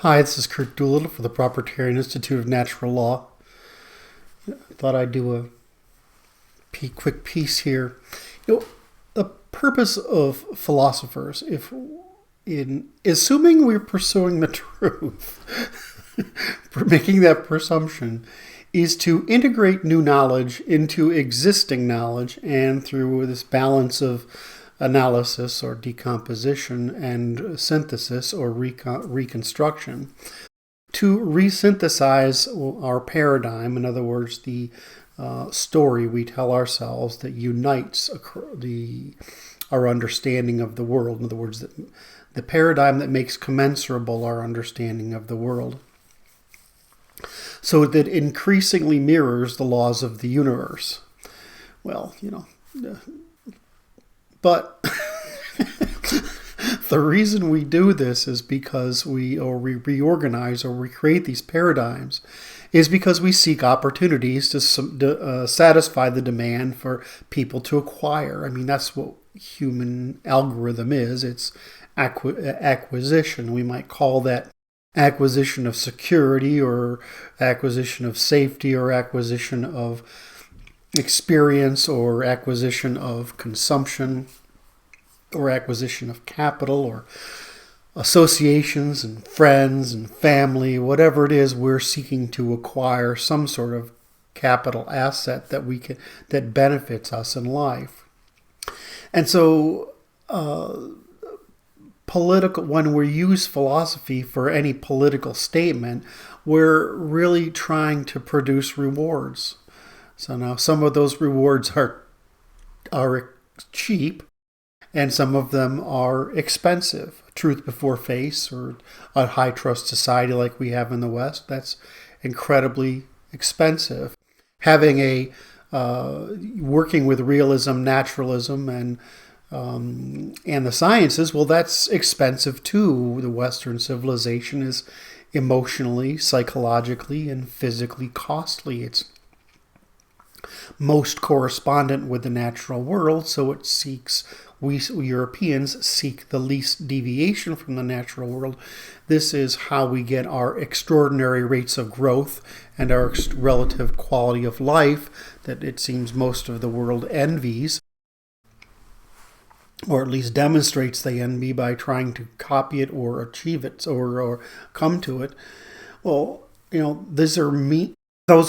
Hi, this is Kurt Doolittle for the Proprietarian Institute of Natural Law. Thought I'd do a quick piece here. The purpose of philosophers, if in assuming we're pursuing the truth, for making that presumption, is to integrate new knowledge into existing knowledge, and through this balance of analysis or decomposition and synthesis or reconstruction, to resynthesize our paradigm. In other words, the story we tell ourselves that unites our understanding of the world. In other words, the paradigm that makes commensurable our understanding of the world, so that increasingly mirrors the laws of the universe. Well, but the reason we do this is because we reorganize or recreate these paradigms is because we seek opportunities to satisfy the demand for people to acquire. I mean, that's what human algorithm is. It's acquisition. We might call that acquisition of security, or acquisition of safety, or acquisition of experience, or acquisition of consumption, or acquisition of capital, or associations and friends and family. Whatever it is, we're seeking to acquire some sort of capital asset that benefits us in life. And so when we use philosophy for any political statement, we're really trying to produce rewards. So now some of those rewards are cheap, and some of them are expensive. Truth before face, or a high trust society like we have in the West, that's incredibly expensive. Having working with realism, naturalism, and the sciences, well, that's expensive too. The Western civilization is emotionally, psychologically, and physically costly. It's most correspondent with the natural world, so we Europeans seek the least deviation from the natural world. This is how we get our extraordinary rates of growth and our relative quality of life that it seems most of the world envies, or at least demonstrates they envy by trying to copy it or achieve it or come to it. Well, those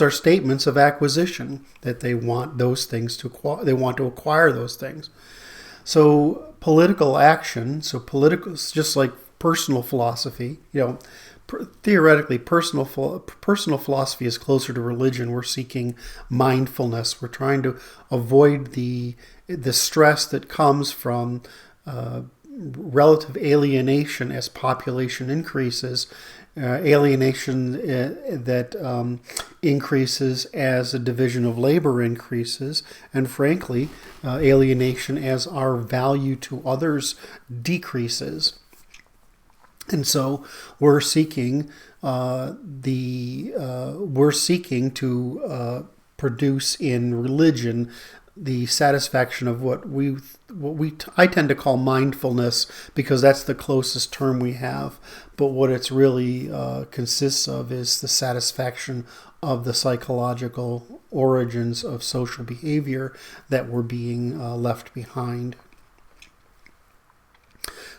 are statements of acquisition, that they want those things they want to acquire those things. So political action, is just like personal philosophy. Theoretically, personal philosophy is closer to religion. We're seeking mindfulness. We're trying to avoid the stress that comes from relative alienation as population increases, alienation that increases as the division of labor increases, and frankly, alienation as our value to others decreases. And so we're seeking to produce in religion the satisfaction of what I tend to call mindfulness, because that's the closest term we have. But what it's really consists of is the satisfaction of the psychological origins of social behavior that were being left behind.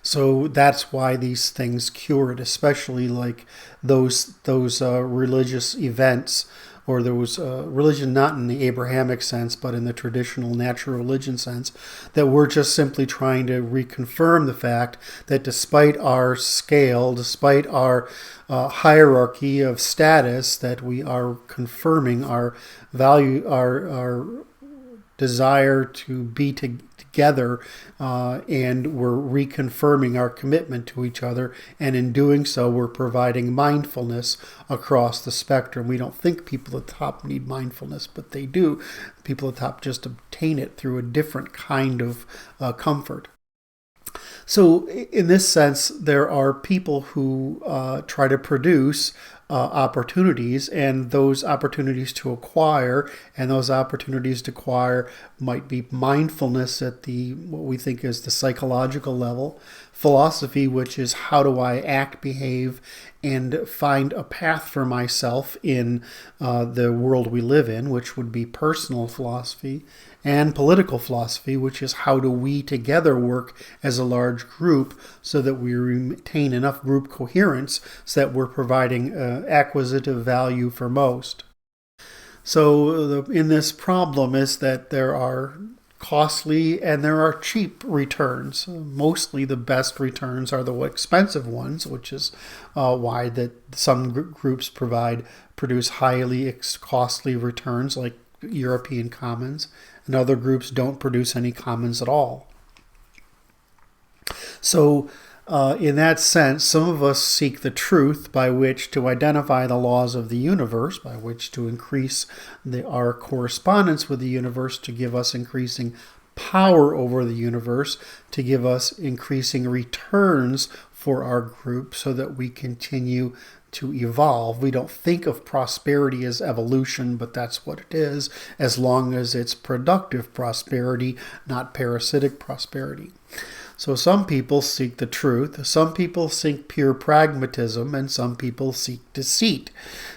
So that's why these things cure it, especially like those religious events, or there was religion not in the Abrahamic sense, but in the traditional natural religion sense, that we're just simply trying to reconfirm the fact that despite our scale, despite our hierarchy of status, that we are confirming our value, our desire to be together, and we're reconfirming our commitment to each other, and in doing so we're providing mindfulness across the spectrum. We don't think people at the top need mindfulness, but they do. People at the top just obtain it through a different kind of comfort. So in this sense, there are people who try to produce opportunities, and those opportunities to acquire, and those opportunities to acquire might be mindfulness at the what we think is the psychological level, philosophy, which is how do I act, behave, and find a path for myself in the world we live in, which would be personal philosophy, and political philosophy, which is how do we together work as a large group so that we retain enough group coherence so that we're providing acquisitive value for most. So in this problem is that there are costly and there are cheap returns. Mostly the best returns are the expensive ones, which is why that some groups produce highly costly returns like European commons, and other groups don't produce any commons at all. So in that sense, some of us seek the truth by which to identify the laws of the universe, by which to increase our correspondence with the universe, to give us increasing power over the universe, to give us increasing returns for our group so that we continue to evolve. We don't think of prosperity as evolution, but that's what it is, as long as it's productive prosperity, not parasitic prosperity. So some people seek the truth, some people seek pure pragmatism, and some people seek deceit.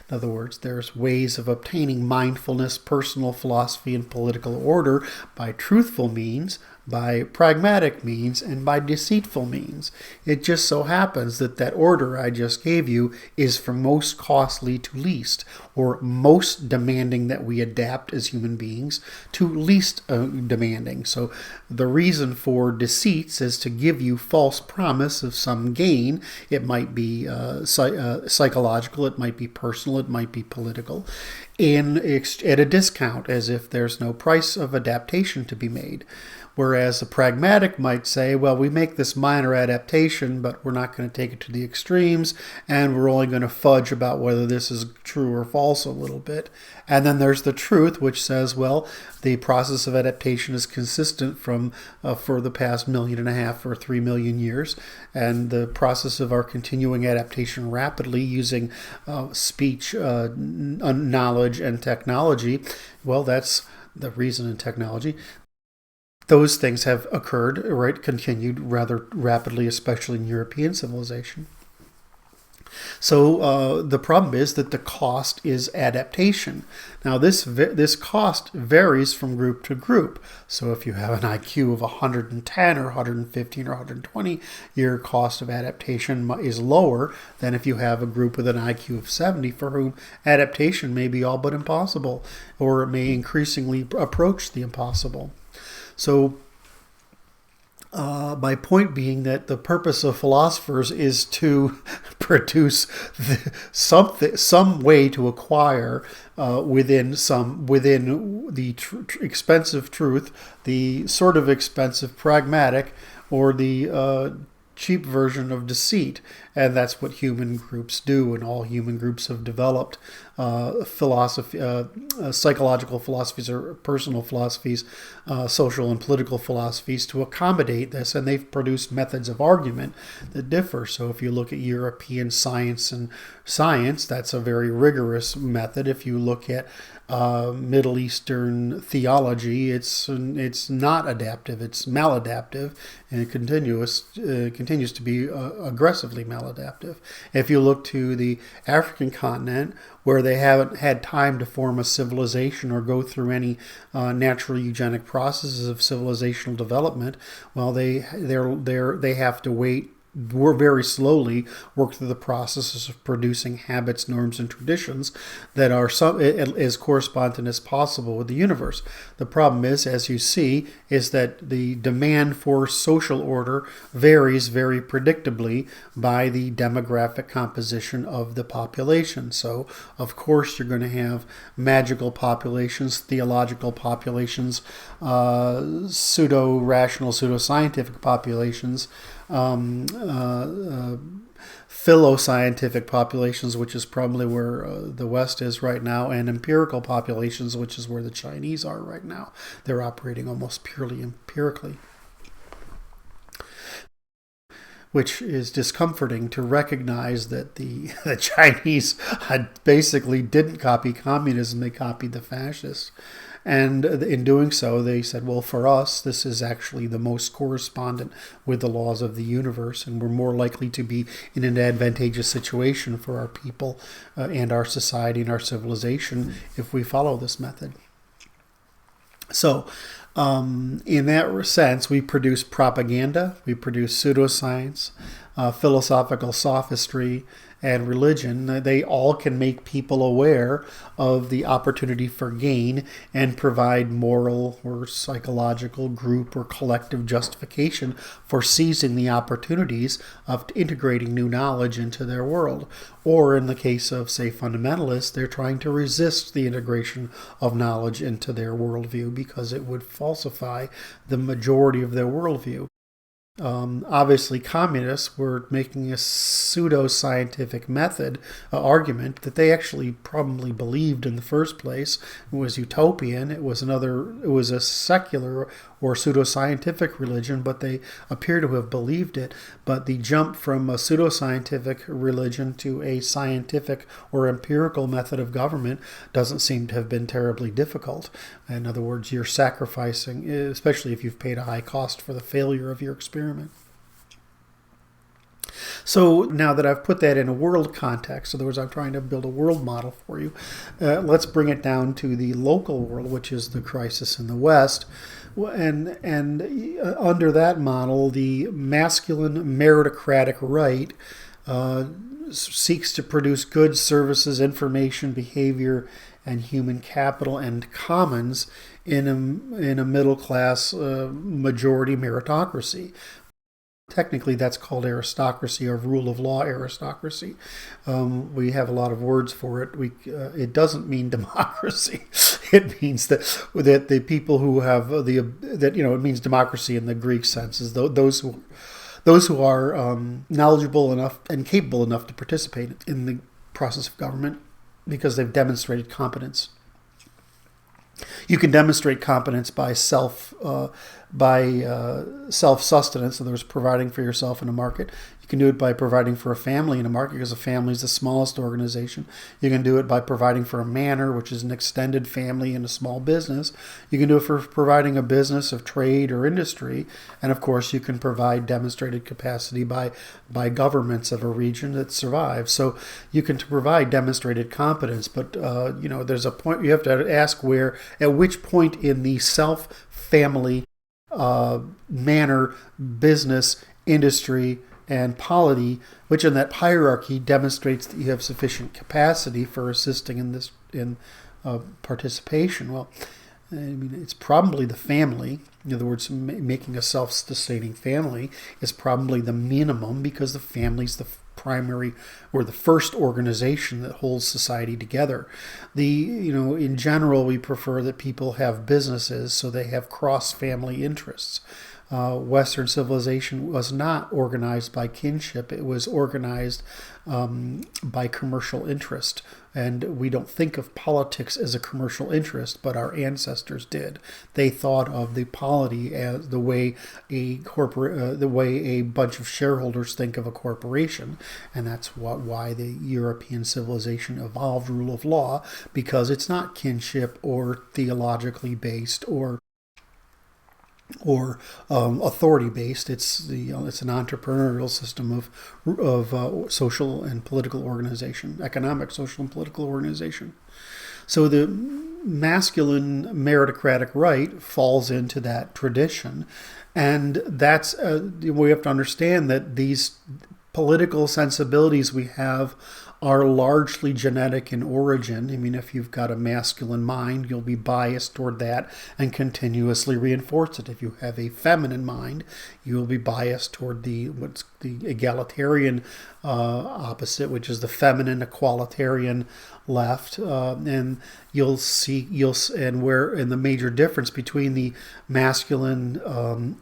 In other words, there's ways of obtaining mindfulness, personal philosophy, and political order by truthful means, by pragmatic means, and by deceitful means. It just so happens that that order I just gave you is from most costly to least, or most demanding that we adapt as human beings to least demanding. So the reason for deceits is to give you false promise of some gain. It might be psychological, it might be personal, it might be political, at a discount, as if there's no price of adaptation to be made. Whereas a pragmatic might say, well, we make this minor adaptation, but we're not going to take it to the extremes, and we're only going to fudge about whether this is true or false a little bit. And then there's the truth, which says, well, the process of adaptation is consistent for the past 1.5 million or 3 million years, and the process of our continuing adaptation rapidly using speech, knowledge, and technology, well, that's the reason in technology. Those things have occurred, right, continued rather rapidly, especially in European civilization. So the problem is that the cost is adaptation. Now this cost varies from group to group. So if you have an IQ of 110 or 115 or 120, your cost of adaptation is lower than if you have a group with an IQ of 70 for whom adaptation may be all but impossible, or it may increasingly approach the impossible. So my point being that the purpose of philosophers is to produce some way to acquire within the expensive truth, the sort of expensive pragmatic, or the cheap version of deceit. And that's what human groups do, and all human groups have developed psychological philosophies or personal philosophies, social and political philosophies to accommodate this, and they've produced methods of argument that differ. So if you look at European science, that's a very rigorous method. If you look at Middle Eastern theology, it's not adaptive, it's maladaptive, and it continues to be aggressively maladaptive. If you look to the African continent, where they haven't had time to form a civilization or go through any natural eugenic processes of civilizational development, well, they have to wait. We're very slowly work through the processes of producing habits, norms, and traditions that are as correspondent as possible with the universe. The problem is, as you see, is that the demand for social order varies very predictably by the demographic composition of the population. So, of course, you're going to have magical populations, theological populations, pseudo-rational, pseudo-scientific populations, philoscientific populations, which is probably where the West is right now, and empirical populations, which is where the Chinese are right now. They're operating almost purely empirically. which is discomforting to recognize that the Chinese basically didn't copy communism, they copied the fascists. And in doing so, they said, well, for us, this is actually the most correspondent with the laws of the universe, and we're more likely to be in an advantageous situation for our people and our society and our civilization if we follow this method. So, in that sense, we produce propaganda, we produce pseudoscience, philosophical sophistry, and religion. They all can make people aware of the opportunity for gain and provide moral or psychological group or collective justification for seizing the opportunities of integrating new knowledge into their world. Or in the case of, say, fundamentalists, they're trying to resist the integration of knowledge into their worldview because it would falsify the majority of their worldview. Obviously, communists were making a pseudo-scientific method argument that they actually probably believed in the first place. It was utopian. It was a secular or pseudo-scientific religion, but they appear to have believed it. But the jump from a pseudo-scientific religion to a scientific or empirical method of government doesn't seem to have been terribly difficult. In other words, you're sacrificing, especially if you've paid a high cost for the failure of your experiment. So now that I've put that in a world context, in other words, I'm trying to build a world model for you, let's bring it down to the local world, which is the crisis in the West. And under that model, the masculine meritocratic right seeks to produce goods, services, information, behavior, and human capital and commons in a middle class majority meritocracy. Technically, that's called aristocracy or rule of law aristocracy. We have a lot of words for it. It doesn't mean democracy. It means that the people who have it means democracy in the Greek sense, is those who are knowledgeable enough and capable enough to participate in the process of government because they've demonstrated competence. You can demonstrate competence by self-sustenance, in other words, providing for yourself in a market. You can do it by providing for a family in a market, because a family is the smallest organization. You can do it by providing for a manor, which is an extended family in a small business. You can do it for providing a business of trade or industry. And of course, you can provide demonstrated capacity by governments of a region that survives. So you can provide demonstrated competence, but there's a point you have to ask at which point in the self-family manner, business, industry, and polity, which in that hierarchy demonstrates that you have sufficient capacity for assisting in participation. Well, I mean, it's probably the family. In other words, making a self-sustaining family is probably the minimum, because the family's the primary or the first organization that holds society together. In general, we prefer that people have businesses so they have cross-family interests. Western civilization was not organized by kinship. It was organized by commercial interest. And we don't think of politics as a commercial interest, but our ancestors did. They thought of the polity as the way a bunch of shareholders think of a corporation, and that's why the European civilization evolved rule of law, because it's not kinship or theologically based or authority-based. It's an entrepreneurial system of social and political organization, economic, social, and political organization. So the masculine meritocratic right falls into that tradition, and that's we have to understand that these political sensibilities we have are largely genetic in origin. I mean, if you've got a masculine mind, you'll be biased toward that and continuously reinforce it. If you have a feminine mind, you'll be biased toward what's the egalitarian opposite, which is the feminine equalitarian left. And the major difference between the masculine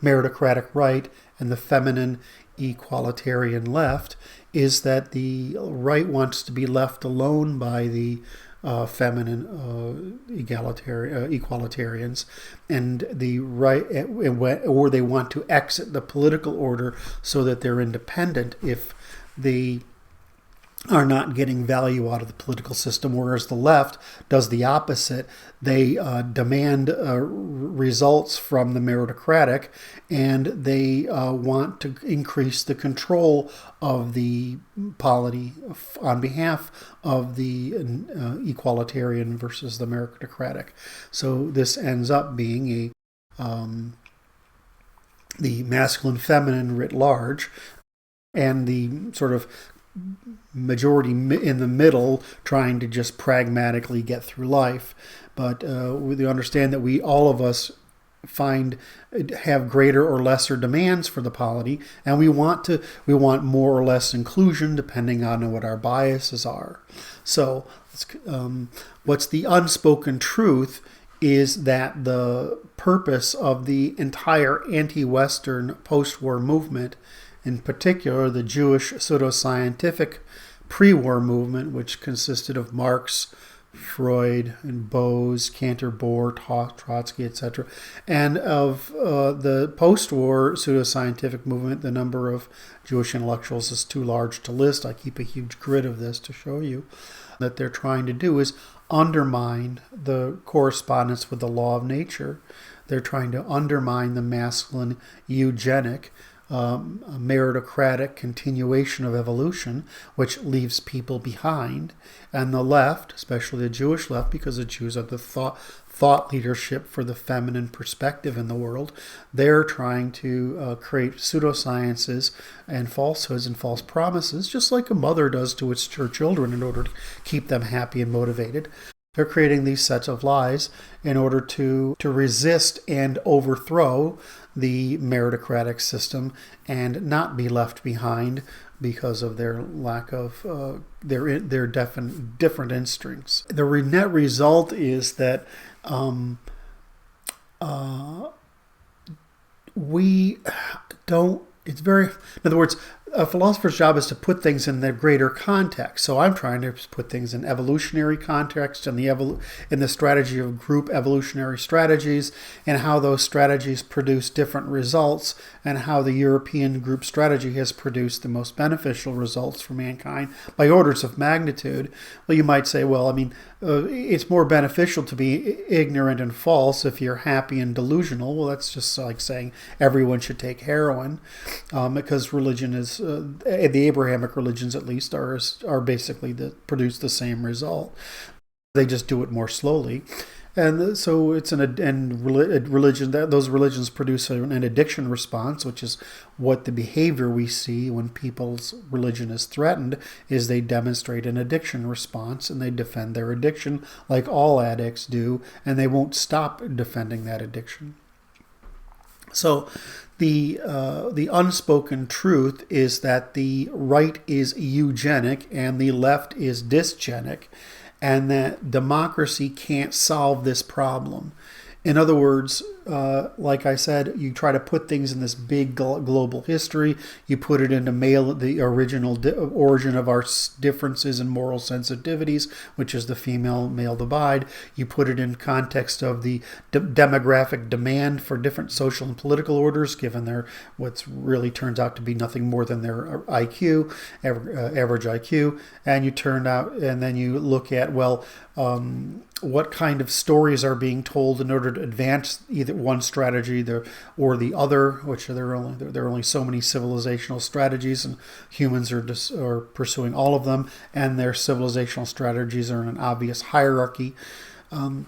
meritocratic right and the feminine equalitarian left is that the right wants to be left alone by the feminine equalitarians, and the right, or they want to exit the political order so that they're independent if they are not getting value out of the political system, whereas the left does the opposite. They demand results from the meritocratic, and they want to increase the control of the polity on behalf of the equalitarian versus the meritocratic. So this ends up being the masculine feminine writ large, and the sort of majority in the middle trying to just pragmatically get through life. But we understand that all of us have greater or lesser demands for the polity, and we want more or less inclusion depending on what our biases are. So what's the unspoken truth is that the purpose of the entire anti-Western post-war movement, in particular the Jewish pseudoscientific pre-war movement, which consisted of Marx, Freud, and Bose, Cantor, Bohr, Trotsky, etc., and of the post-war pseudoscientific movement. The number of Jewish intellectuals is too large to list. I keep a huge grid of this to show you. That they're trying to do is undermine the correspondence with the law of nature. They're trying to undermine the masculine eugenic meritocratic continuation of evolution, which leaves people behind. And the left, especially the Jewish left, because the Jews are the thought leadership for the feminine perspective in the world, they're trying to create pseudosciences and falsehoods and false promises, just like a mother does to her children in order to keep them happy and motivated. They're creating these sets of lies in order to resist and overthrow the meritocratic system and not be left behind because of their lack of their different instincts. The net result is that we don't. It's very. In other words, a philosopher's job is to put things in their greater context. So I'm trying to put things in evolutionary context and in the strategy of group evolutionary strategies, and how those strategies produce different results, and how the European group strategy has produced the most beneficial results for mankind by orders of magnitude. Well, you might say, well, I mean, it's more beneficial to be ignorant and false if you're happy and delusional. Well, that's just like saying everyone should take heroin, because religion is, the Abrahamic religions at least, are basically produce the same result. They just do it more slowly. And so it's religion, those religions produce an addiction response, which is what the behavior we see when people's religion is threatened, is they demonstrate an addiction response, and they defend their addiction like all addicts do, and they won't stop defending that addiction. So the unspoken truth is that the right is eugenic and the left is dysgenic, and that democracy can't solve this problem. In other words, like I said, you try to put things in this big global history. You put it into the original origin of our differences in moral sensitivities, which is the female-male divide. You put it in context of the demographic demand for different social and political orders, given their what's really turns out to be nothing more than their IQ, average IQ, and then you look at, well, what kind of stories are being told in order to advance either one strategy or the other, which there are only so many civilizational strategies, and humans are pursuing all of them, and their civilizational strategies are in an obvious hierarchy. And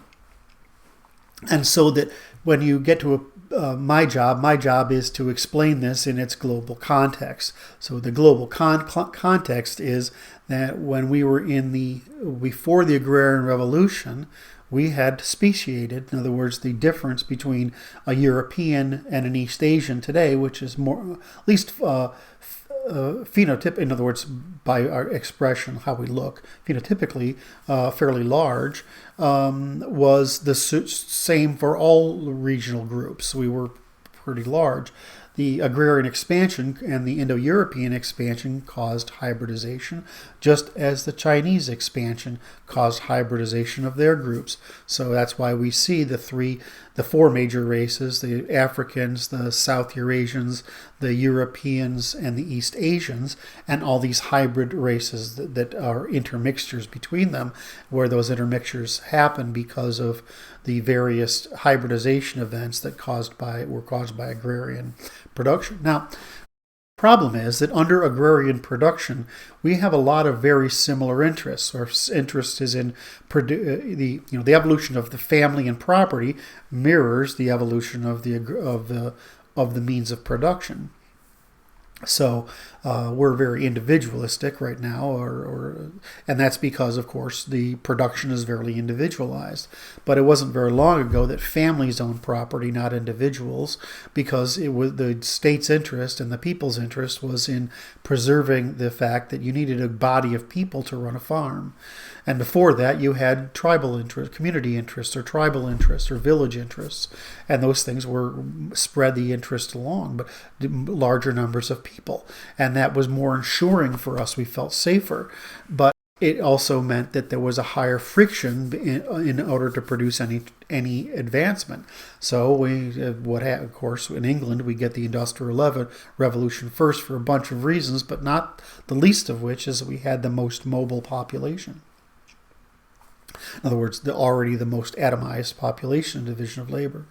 so that when you get to my job is to explain this in its global context. So the global context is that when we were before the agrarian revolution, we had speciated. In other words, the difference between a European and an East Asian today, which is more, at least phenotype, in other words, by our expression, how we look, phenotypically fairly large, was the same for all regional groups. We were pretty large. The agrarian expansion and the Indo-European expansion caused hybridization, just as the Chinese expansion caused hybridization of their groups. So that's why we see the four major races, the Africans, the South Eurasians, the Europeans, and the East Asians, and all these hybrid races that are intermixtures between them, where those intermixtures happen because of the various hybridization events that were caused by agrarian production. Now, the problem is that under agrarian production, we have a lot of very similar interests. Our interest is in the evolution of the family and property mirrors the evolution of the means of production. So we're very individualistic right now, and that's because, of course, the production is very individualized. But it wasn't very long ago that families owned property, not individuals, because it was the state's interest and the people's interest was in preserving the fact that you needed a body of people to run a farm. And before that, you had tribal interest, community interests, or tribal interests, or village interests. And those things spread the interest along, but larger numbers of people. And that was more ensuring for us. We felt safer. But it also meant that there was a higher friction in order to produce any advancement. So of course, in England, we get the Industrial Revolution first for a bunch of reasons, but not the least of which is that we had the most mobile population. In other words, already the most atomized population division of labor.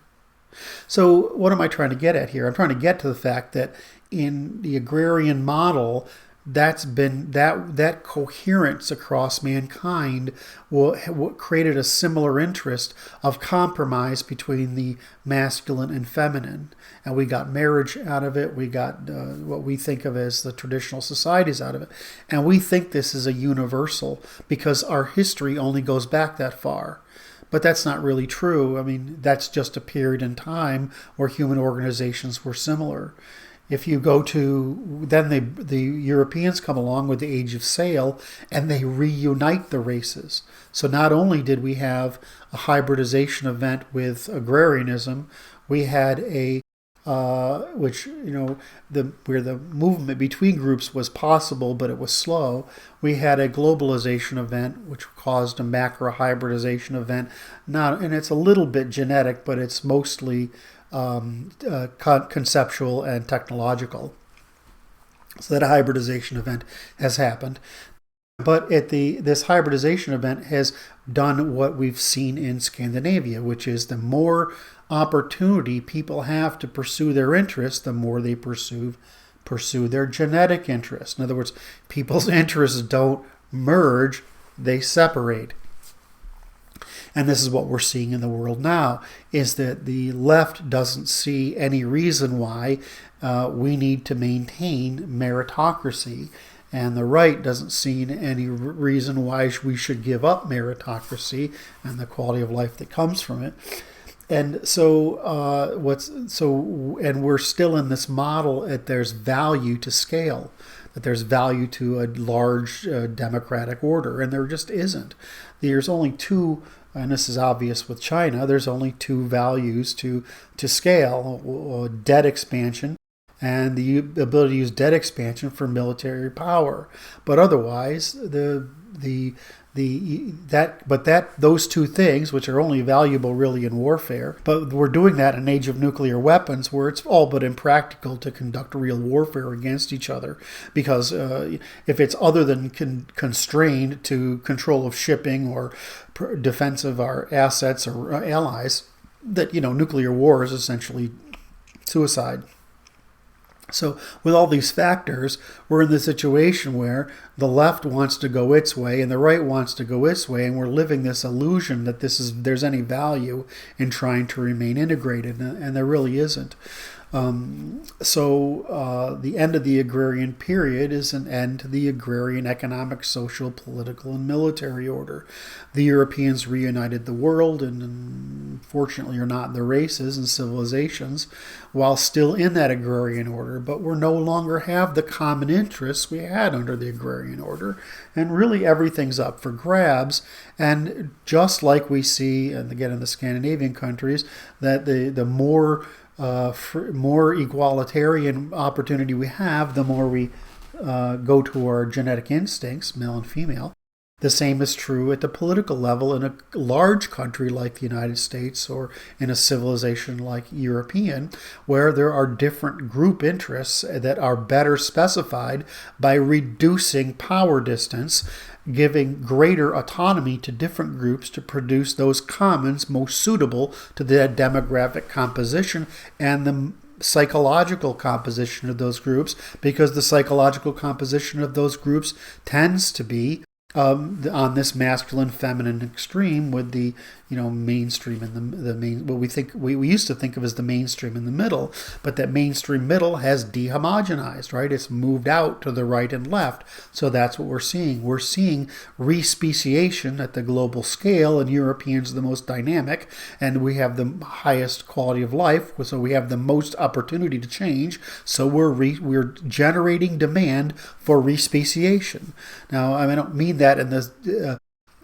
So what am I trying to get at here? I'm trying to get to the fact that in the agrarian model, that coherence across mankind what created a similar interest of compromise between the masculine and feminine. And we got marriage out of it. We got what we think of as the traditional societies out of it. And we think this is a universal because our history only goes back that far. But that's not really true. I mean, that's just a period in time where human organizations were similar. If you go to, then the Europeans come along with the Age of Sail and they reunite the races. So not only did we have a hybridization event with agrarianism, we had where the movement between groups was possible, but it was slow. We had a globalization event, which caused a macro hybridization event. And it's a little bit genetic, but it's mostly conceptual and technological. So that hybridization event has happened. But this hybridization event has done what we've seen in Scandinavia, which is the more opportunity people have to pursue their interests, the more they pursue their genetic interests. In other words, people's interests don't merge, they separate. And this is what we're seeing in the world now, is that the left doesn't see any reason why we need to maintain meritocracy. And the right doesn't see any reason why we should give up meritocracy and the quality of life that comes from it. And so we're still in this model that there's value to scale, that there's value to a large democratic order, and there just isn't. There's only two, and this is obvious with China, there's only two values to scale: debt expansion and the ability to use debt expansion for military power. But otherwise, those two things, which are only valuable really in warfare, but we're doing that in an age of nuclear weapons where it's all but impractical to conduct real warfare against each other, because if it's other than constrained to control of shipping or defense of our assets or allies, that nuclear war is essentially suicide. So with all these factors, we're in the situation where the left wants to go its way and the right wants to go its way, and we're living this illusion that there's any value in trying to remain integrated, and there really isn't. So the end of the agrarian period is an end to the agrarian economic, social, political, and military order. The Europeans reunited the world, and fortunately or not, the races and civilizations, while still in that agrarian order, but we no longer have the common interests we had under the agrarian order, and really everything's up for grabs. And just like we see, and again in the Scandinavian countries, that the more more egalitarian opportunity we have, the more we go to our genetic instincts, male and female. The same is true at the political level in a large country like the United States or in a civilization like European, where there are different group interests that are better specified by reducing power distance, giving greater autonomy to different groups to produce those commons most suitable to the demographic composition and the psychological composition of those groups, because the psychological composition of those groups tends to be on this masculine feminine extreme, with the mainstream and the main, what we used to think of as the mainstream in the middle, but that mainstream middle has dehomogenized, right? It's moved out to the right and left. So that's what we're seeing. We're seeing re-speciation at the global scale, and Europeans are the most dynamic, and we have the highest quality of life, so we have the most opportunity to change. So we're generating demand for re-speciation. Now, I don't mean that in this.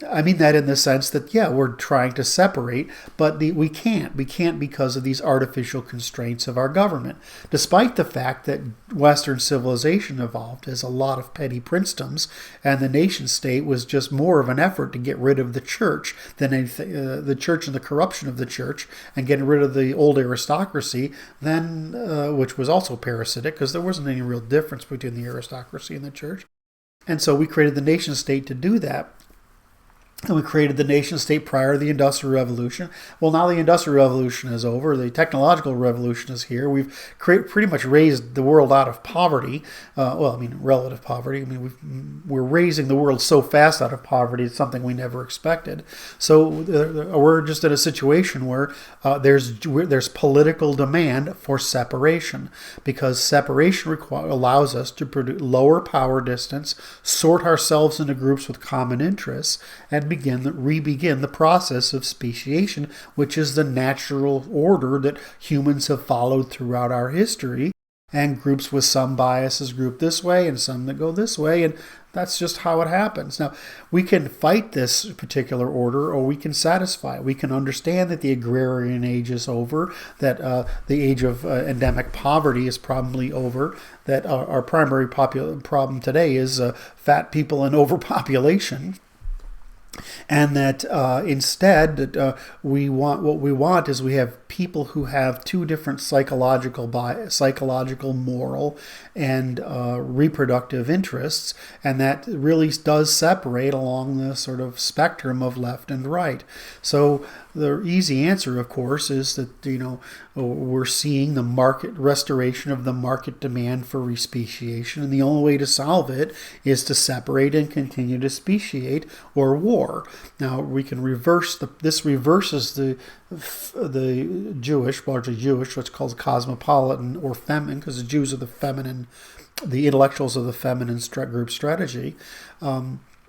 I mean that in the sense that, we're trying to separate, but we can't. We can't because of these artificial constraints of our government. Despite the fact that Western civilization evolved as a lot of petty princedoms, and the nation state was just more of an effort to get rid of the church than anything, the church and the corruption of the church, and getting rid of the old aristocracy, which was also parasitic, because there wasn't any real difference between the aristocracy and the church. And so we created the nation state to do that. And we created the nation state prior to the Industrial Revolution. Well, now the Industrial Revolution is over. The technological revolution is here. We've pretty much raised the world out of poverty. Relative poverty. We're raising the world so fast out of poverty. It's something we never expected. So we're just in a situation where there's political demand for separation, because separation allows us to lower power distance, sort ourselves into groups with common interests, and re-begin the process of speciation, which is the natural order that humans have followed throughout our history. And groups with some biases group this way and some that go this way, and that's just how it happens. Now, we can fight this particular order, or we can satisfy it. We can understand that the agrarian age is over, that the age of endemic poverty is probably over, that our primary problem today is fat people and overpopulation. And that instead, we have people who have two different psychological, moral, and reproductive interests, and that really does separate along the sort of spectrum of left and right. So the easy answer, of course, is that we're seeing the market restoration of the market demand for re-speciation, and the only way to solve it is to separate and continue to speciate, or war. Now we can this reverses the Jewish, largely Jewish, what's called cosmopolitan or feminine, because the Jews are the feminine, the intellectuals of the feminine group strategy.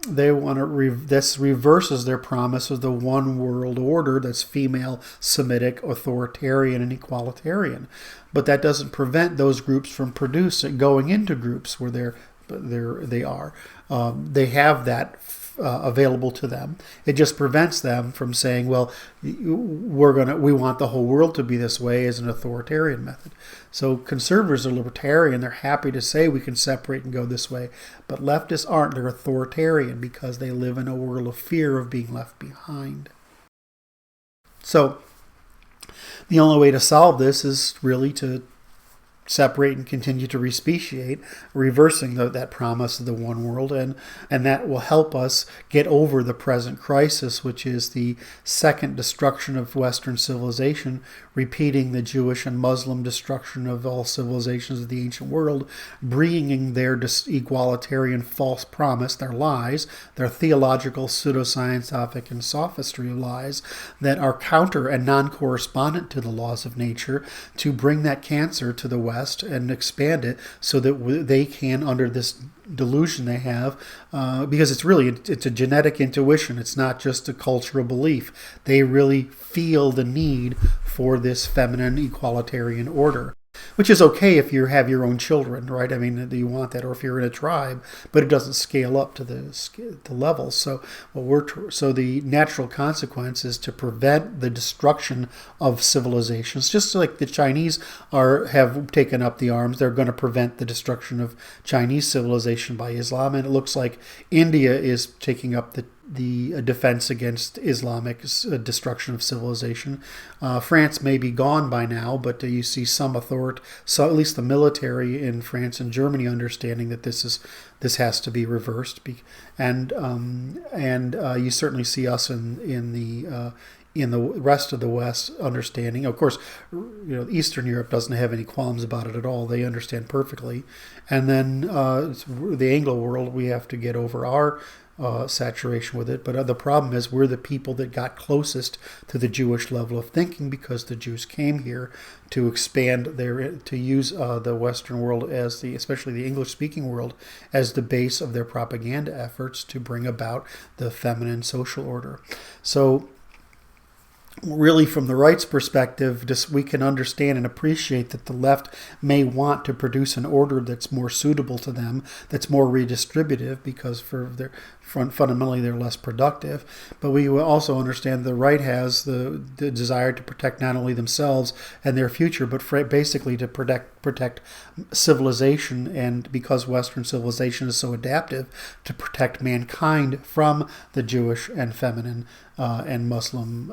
They want to this reverses their promise of the one world order that's female, Semitic, authoritarian, and equalitarian. But that doesn't prevent those groups from going into groups where they are. They have that available to them. It just prevents them from saying, well, we want the whole world to be this way, as an authoritarian method. So conservatives are libertarian. They're happy to say we can separate and go this way. But leftists aren't. They're authoritarian because they live in a world of fear of being left behind. So the only way to solve this is really to separate and continue to re-speciate, reversing that promise of the one world, and that will help us get over the present crisis, which is the second destruction of Western civilization, repeating the Jewish and Muslim destruction of all civilizations of the ancient world, bringing their egalitarian false promise, their lies, their theological, pseudoscientific, and sophistry lies that are counter and non-correspondent to the laws of nature, to bring that cancer to the West and expand it so that they can, under this delusion they have, because it's a genetic intuition. It's not just a cultural belief. They really feel the need for this feminine egalitarian order. which is okay if you have your own children, right? I mean, you want that, or if you're in a tribe, but it doesn't scale up to the levels. So so the natural consequence is to prevent the destruction of civilizations, just like the Chinese have taken up the arms. They're going to prevent the destruction of Chinese civilization by Islam, and it looks like India is taking up the defense against Islamic destruction of civilization. France may be gone by now, but you see some authority, so at least the military in France and Germany, understanding that this has to be reversed, and you certainly see us in the rest of the West understanding. Of course, Eastern Europe doesn't have any qualms about it at all. They understand perfectly. And then the Anglo world, we have to get over our saturation with it. But the problem is we're the people that got closest to the Jewish level of thinking, because the Jews came here to expand to use the Western world especially the English-speaking world, as the base of their propaganda efforts to bring about the feminine social order. So really, from the right's perspective, we can understand and appreciate that the left may want to produce an order that's more suitable to them, that's more redistributive, because fundamentally they're less productive. But we will also understand the right has the desire to protect not only themselves and their future, but basically to protect civilization, and because Western civilization is so adaptive, to protect mankind from the Jewish and feminine and Muslim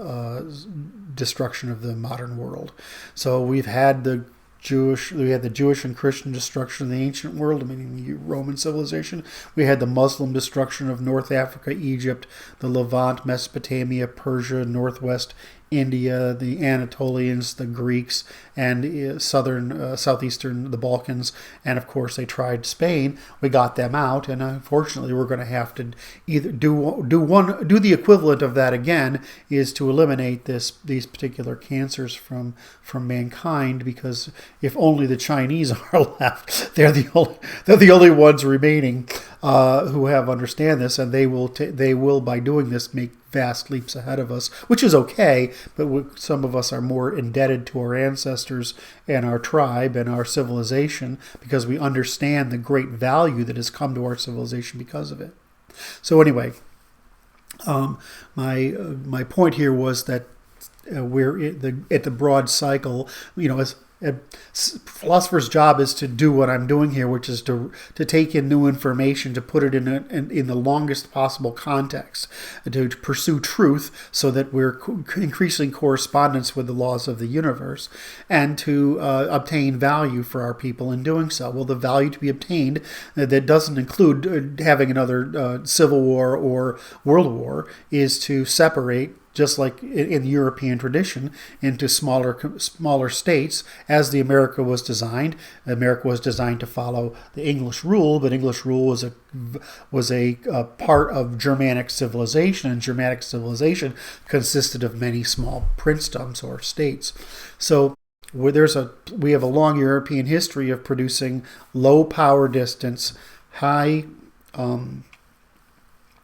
destruction of the modern world. So we had the Jewish and Christian destruction of the ancient world, meaning the Roman civilization. We had the Muslim destruction of North Africa, Egypt, the Levant, Mesopotamia, Persia, Northwest India, the Anatolians, the Greeks, and southeastern, the Balkans, and of course they tried Spain. We got them out, and unfortunately we're going to have to either do the equivalent of that again, is to eliminate these particular cancers from mankind, because if only the Chinese are left, they're the only ones remaining who understand this, and they will by doing this make vast leaps ahead of us, which is okay, but some of us are more indebted to our ancestors and our tribe and our civilization, because we understand the great value that has come to our civilization because of it. So anyway, my point here was that we're at the broad cycle, as a philosopher's job is to do what I'm doing here, which is to take in new information, to put it in the longest possible context, to pursue truth so that we're increasing correspondence with the laws of the universe, and to obtain value for our people in doing so. Well, the value to be obtained that doesn't include having another civil war or world war is to separate, just like in the European tradition, into smaller states, as the America was designed. America was designed to follow the English rule, but English rule was a part of Germanic civilization, and Germanic civilization consisted of many small princedoms or states. So we have a long European history of producing low power distance, highly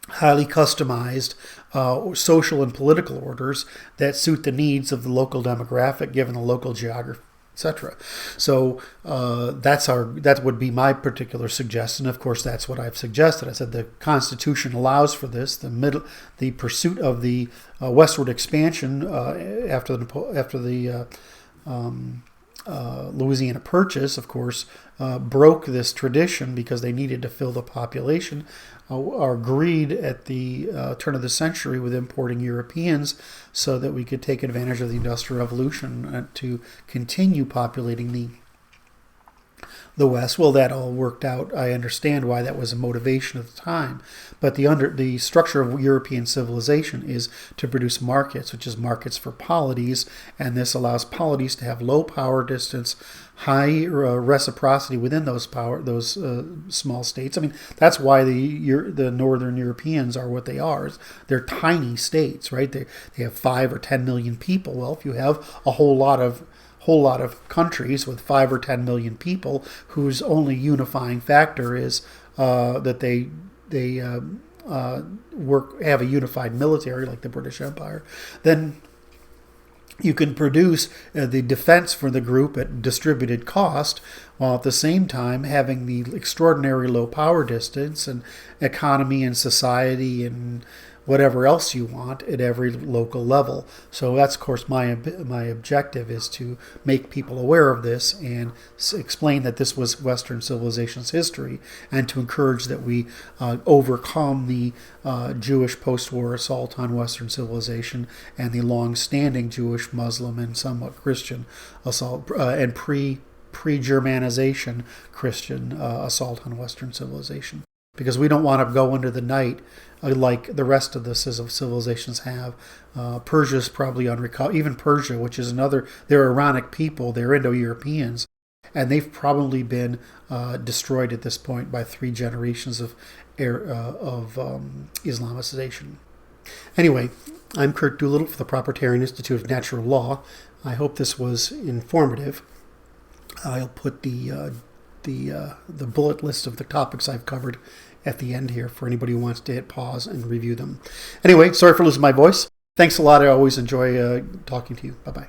customized social and political orders that suit the needs of the local demographic, given the local geography, etc. So that would be my particular suggestion. Of course, that's what I've suggested. I said the Constitution allows for this. The pursuit of the westward expansion after the Louisiana Purchase, of course, broke this tradition because they needed to fill the population. Agreed at the turn of the century with importing Europeans so that we could take advantage of the Industrial Revolution to continue populating the West. Well, that all worked out. I understand why that was a motivation at the time. But the structure of European civilization is to produce markets, which is markets for polities, and this allows polities to have low power distance, high reciprocity within those small states. I mean, that's why the Northern Europeans are what they are. They're tiny states, right? They have 5 or 10 million people. Well, if you have a whole lot of countries with 5 or 10 million people whose only unifying factor is that they have a unified military like the British Empire, then you can produce the defense for the group at distributed cost, while at the same time having the extraordinary low power distance and economy and society and whatever else you want at every local level. So that's, of course, my objective is to make people aware of this and explain that this was Western civilization's history, and to encourage that we overcome the Jewish post-war assault on Western civilization and the long-standing Jewish, Muslim, and somewhat Christian assault and pre-Germanization Christian assault on Western civilization. Because we don't want to go into the night like the rest of the civilizations have. Persia's probably unrecovered. Even Persia, which is another, they're Iranic people, they're Indo-Europeans, and they've probably been destroyed at this point by 3 generations of Islamization. Anyway, I'm Kurt Doolittle for the Proprietarian Institute of Natural Law. I hope this was informative. I'll put the bullet list of the topics I've covered at the end here for anybody who wants to hit pause and review them. Anyway, sorry for losing my voice. Thanks a lot. I always enjoy talking to you. Bye-bye.